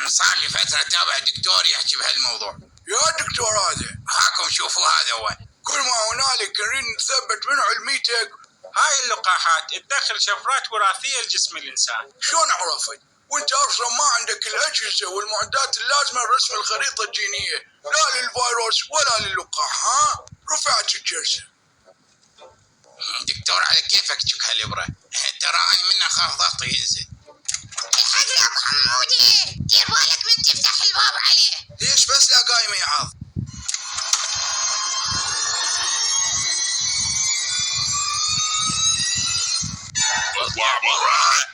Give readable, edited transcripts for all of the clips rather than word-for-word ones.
صار لي فترة اتابع دكتور يحكي بهالموضوع. يا دكتور هذا هاكم شوفوا هذا هو. كل ما هنالك نريد نثبت من علميتك. هاي اللقاحات تدخل شفرات وراثية لجسم الإنسان. شلون عرفت؟ وانت اصلا ما عندك الاجهزه والمعدات اللازمه لرسم الخريطه الجينيه، لا للفيروس ولا للقاح. ها؟ رفعت الجلسه. دكتور على كيفك تشك هالابره، ترى انا من اخاف ضغطي ينزل. الحق يا ابو حمودي، دير بالك من تفتح الباب عليه. ليش بس لا قايم يعض؟ اطلع برا.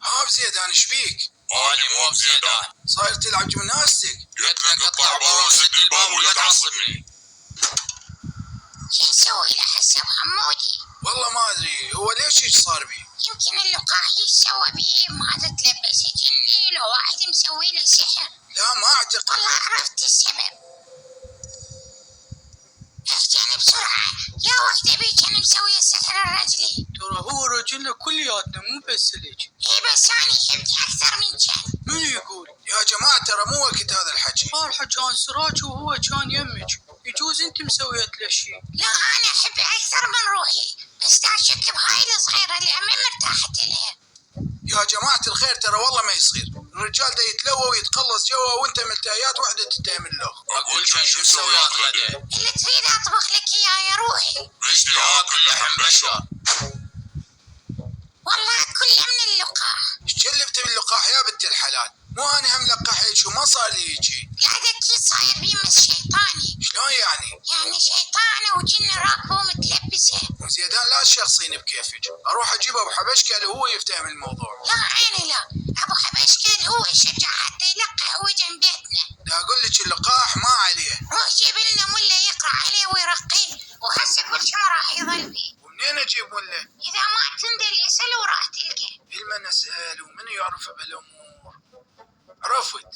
ها بزيدان ايش بيك؟ انا مو بزيدان. صاير تلعب جمناستيك؟ قلت لك اطلع برا وسد الباب ولا تعصبني. شو نسوي له هسه ابو حمودي؟ والله ما ادري هو ليش هيك صار بي. يمكن اللقاح يسوى بيه ما تتلبس جني لو واحد مسوي له سحر. لا ما اعتقد. والله عرفت السبب. احكي بسرعة يا وقت ابي كان مسوي السحر الرجلي. ترى هو رجلنا كلياتنا مو بس لك. اي بس انا حبت اكثر من كان. من يقول؟ يا جماعه ترى مو وقت هذا الحكي. هالحكي كان سراج وهو كان يمك، يجوز انت مسويت له شيء. لا انا احب اكثر من روحي، بس لا شك بهاي الصغيرة اللي عمي مرتاحت لها. يا جماعه الخير ترى والله ما يصير، الرجال ده يتلوى ويتخلص جوا وانت ملتهيات وحده تتهم له. اقول شو مسويات غدا؟ اللي تريد اطبخ لك اياه يا روحي. رجلي اكل لحم بشر. والله كله من اللقاح. ايش جلبت من اللقاح يا بنت الحلال؟ مو انا هم لقاح هيك وما صار لي هيجي. قاعد اكيد صاير بيمس شيطاني. شلون يعني؟ يعني شيطانه وجن راكبه ومتلبسه. زيدان لا تشخصيني بكيفك، اروح اجيب ابو حبشكه اللي هو يفتهم الموضوع. لا عيني لا، ابو حبشكل هو يشجع حتى يلقح هو جنب بيتنا. دا اقول لك اللقاح ما عليه. روح جيب لنا مله يقرا عليه ويرقيه، وهسه كل شيء راح يظل فيه. ومنين اجيب مله؟ اذا ما تندل اسال وراح تلقى. المن اسال ومن يعرف بالامور. عرفت.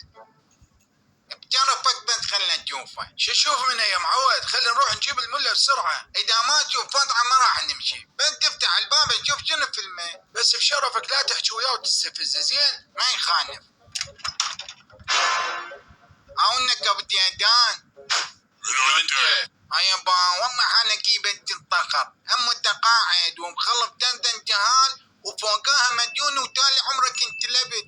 بتعرفك بنت خلنا نشوفه. شو تشوف منها يا معود؟ خلينا نروح نجيب المله بسرعه. اذا ما تشوف وضعه ما راح نمشي. بنت تفتح الباب نشوف شنو في الماء. بس بشرفك لا تحكي وياه وتستفزه زين؟ ما يخالف. عونك ابو ديدان. منو انت؟ يابا والله حالك بنت الطخر، هم متقاعد ومخلف دندن جهال وفوقها مديون وتالي عمرك انت لبت.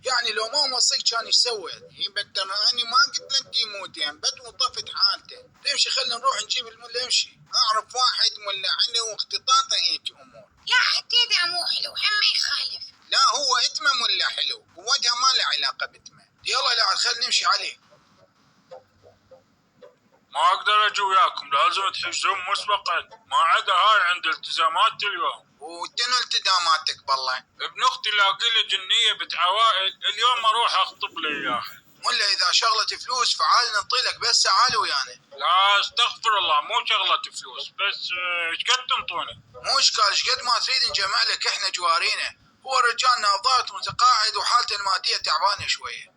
يعني لو ما موصيك كان ايش سويت؟ هي بتراني ما قلت لك تموتين بس وطفت حالته. امشي خلينا نروح نجيب المله. امشي. اعرف واحد ولا عنده واختطاطه هيك امور. لا حتى اذا مو حلو هم ما يخالف. لا هو اتمم ولا حلو ووجهه ما له علاقه باتمم. يلا لا خلينا نمشي عليه. ما اقدر اجي وياكم، لازم تحجزون مسبقا، ما عدا هاي عند التزامات اليوم. وتنو التزاماتك بالله؟ ابن اختي لاقي له جنيه بنت عوائل، اليوم اروح اخطب لي اياها. ولا اذا شغله فلوس فعال نعطيلك، بس تعال ويانا. لا استغفر الله، مو شغلة فلوس، بس ايش قد تنطوني؟ مو اشكال، ايش قد ما تريد نجمع لك احنا جوارينا. هو رجالنا ضاغط متقاعد وحالته الماديه تعبانه شويه.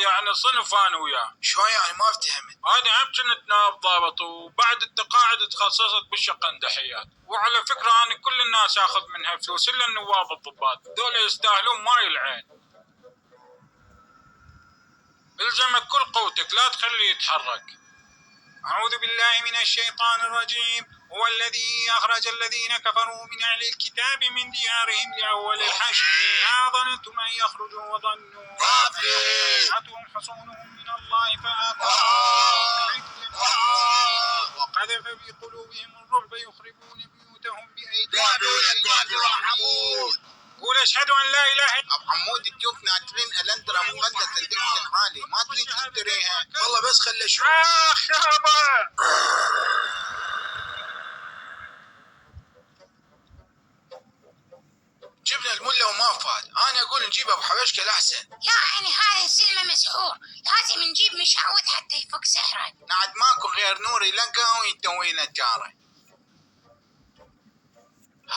يعني صنف انا وياه. شلون يعني ما افتهمت؟ انا هم كنت نائب ضابط وبعد التقاعد تخصصت بالشقندحيات، وعلى فكرة انا كل الناس اخذ منها فلوس الا النواب الضباط، دول يستاهلون ماي العين. الزمك كل قوتك لا تخليه يتحرك. أعوذ بالله من الشيطان الرجيم. هو الذي أخرج الذين كفروا من أهل الكتاب من ديارهم لأول الحشر ما ظننتم أن يخرجوا وظنوا أنهم حصونهم من الله فآتاهم وقذف في قلوبهم الرعب يخربون بيوتهم بأيديهم. قول أشهد أن لا إله إلا ابو حمود تشوف ناطرين الندره مقدسه دكتور عالي ما تريد تشتريها. والله بس خلي اشوف. يابا. جبنا المله وما فات، انا اقول نجيب ابو حبشكه الاحسن. لا يعني هذا الزلمه مسحور، لازم نجيب مشعوذ حتى يفك سحره. بعد ماكو غير نور يلقى ويتوي له جاره.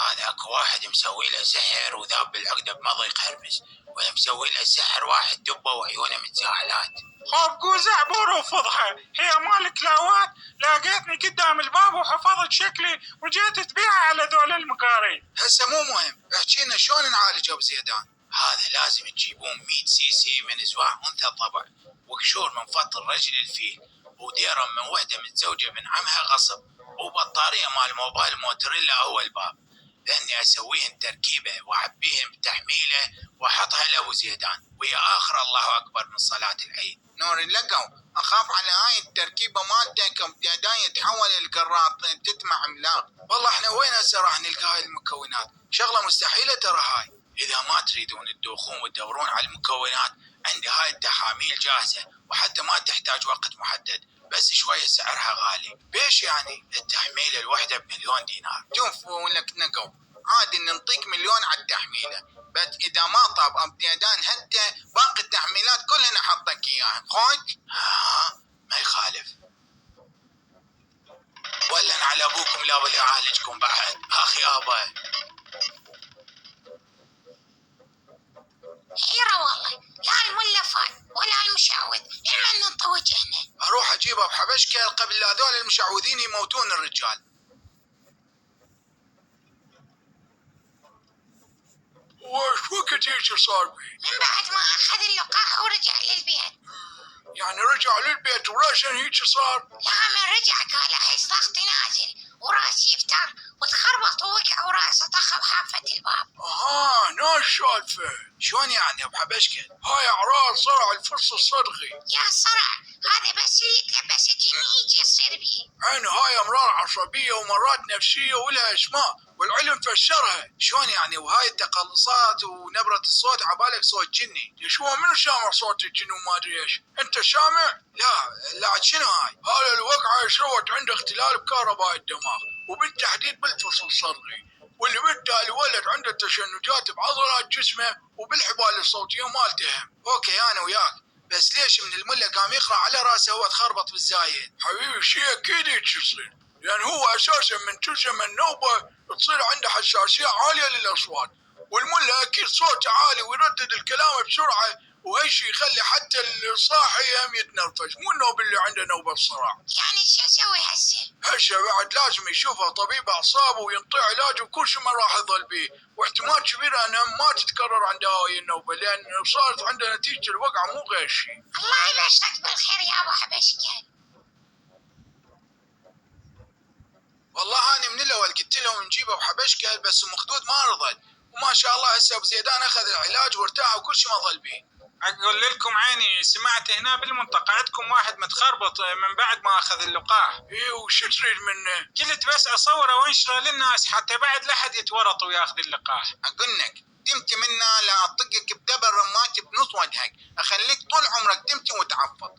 هذا اكو واحد مسوي له سحر وذاب بالعقده بمضي يخربس، ولا مسوي له سحر واحد دبه وعيونه متزاحلات. خاب قوزع بورو وفضحه، هي مال كلاوات لاقيتني قدام الباب وحفظت شكلي وجيت تبيعها على ذول المقارين. هسه مو مهم، احكينا شلون نعالج ابو زيدان؟ هذا لازم تجيبون 100 سي من زواع انثى الضبع، وقشور من فط الرجل الفيل، وديرة من وحده متزوجه من عمها غصب، وبطاريه مال موبايل موتوريلا هو الباب، لاني اسويهن تركيبه واعبيهن بتحميله واحطها لابو زيدان ويا اخر الله اكبر من صلاه العيد. نور اللقو، اخاف على هاي التركيبه مالتك ابو زيدان يتحول القراط تتمع عملاق. والله احنا وين هسه راح نلقى هاي المكونات؟ شغله مستحيله ترى هاي. اذا ما تريدون تدوخون وتدورون على المكونات، عندي هاي التحاميل جاهزه وحتى ما تحتاج وقت محدد، بس شويه سعرها غالي. بيش يعني؟ التحميله الوحده ب1,000,000 دينار. شوف ولك نقو، عادي نعطيك 1,000,000 على التحميله، بس اذا ما طاب ابو زيدان حتى باقي التحميلات كلها نحطك اياها. خوش؟ ما يخالف. ولا على ابوكم لا بل يعالجكم بعد اخ يابا. حيرة والله، لا الملفات ولا المشعوذ، إما أن نطوج هنا. اروح اجيبها بحبشكه قبل لا هذول المشعوذين يموتون الرجال. وش وقت ايش صار بي؟ من بعد ما أخذ اللقاح ورجع للبيت. يعني رجع للبيت وراشن هيك صار؟ لا من رجع قال أحس ضغطي نازل وراسي يفتر وتخربط ووقع وراسه طخ بحافة الباب. ناس سالفة. شلون يعني بحبشكه؟ هاي اعراض صرع الفص الصدغي. يا صرع، هذا بس اللي يتلبس الجن يجي يصير بيه. عين هاي امراض عصبية ومرات نفسية ولها اسماء والعلم فسرها. شلون يعني؟ وهاي التقلصات ونبرة الصوت عبالك صوت جني؟ شو منو سامع صوت الجن وما ادري ايش؟ انت سامع؟ لا عاد شنو هاي؟ هذا الوقعة سوت عنده اختلال بكهرباء الدماغ وبالتحديد بالفص الصدغي، واللي بالتالي ولد عنده تشنجات بعضلات جسمه وبالحبال الصوتية مالته. اوكي انا وياك، بس ليش من الملا قام يقرا على راسه هو تخربط بالزايد؟ حبيبي شيء اكيد هيك يصير، لان هو اساسا من تلزم النوبة تصير عنده حساسية عالية للاصوات، والملا اكيد صوته عالي ويردد الكلام بسرعة، وهالشي يخلي حتى الصاحي هم يتنرفز، مو النوب اللي عنده نوبة صرع. يعني شو اسوي هسه بعد لازم يشوفه طبيب اعصاب وينطي علاج وكل شيء ما راح يظل بيه، واحتمال كبير انها ما تتكرر عنده هاي النوبة لان صارت عنده نتيجة الوقعة مو غير شيء. الله يبشرك بالخير يا ابو حبشكه. والله اني من الاول قلت لهم نجيبه بحبشكه بس مخدود ما رضت، وما شاء الله هسه ابو زيدان اخذ العلاج وارتاح وكل شيء ما ظل بيه. اقول لكم عيني، سمعت هنا بالمنطقة عندكم واحد متخربط من بعد ما اخذ اللقاح. ايه وش تريد منه؟ قلت بس اصوره وانشره للناس حتى بعد لا حد يتورط وياخذ اللقاح. اقول لك تمتي منا لا اطقك بدبل رماتي بنص وجهك، اخليك طول عمرك تمتي وتعفط.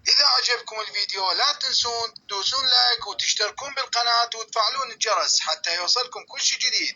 إذا عجبكم الفيديو لا تنسون تدوسون لايك وتشتركون بالقناة وتفعلون الجرس حتى يوصلكم كل شيء جديد.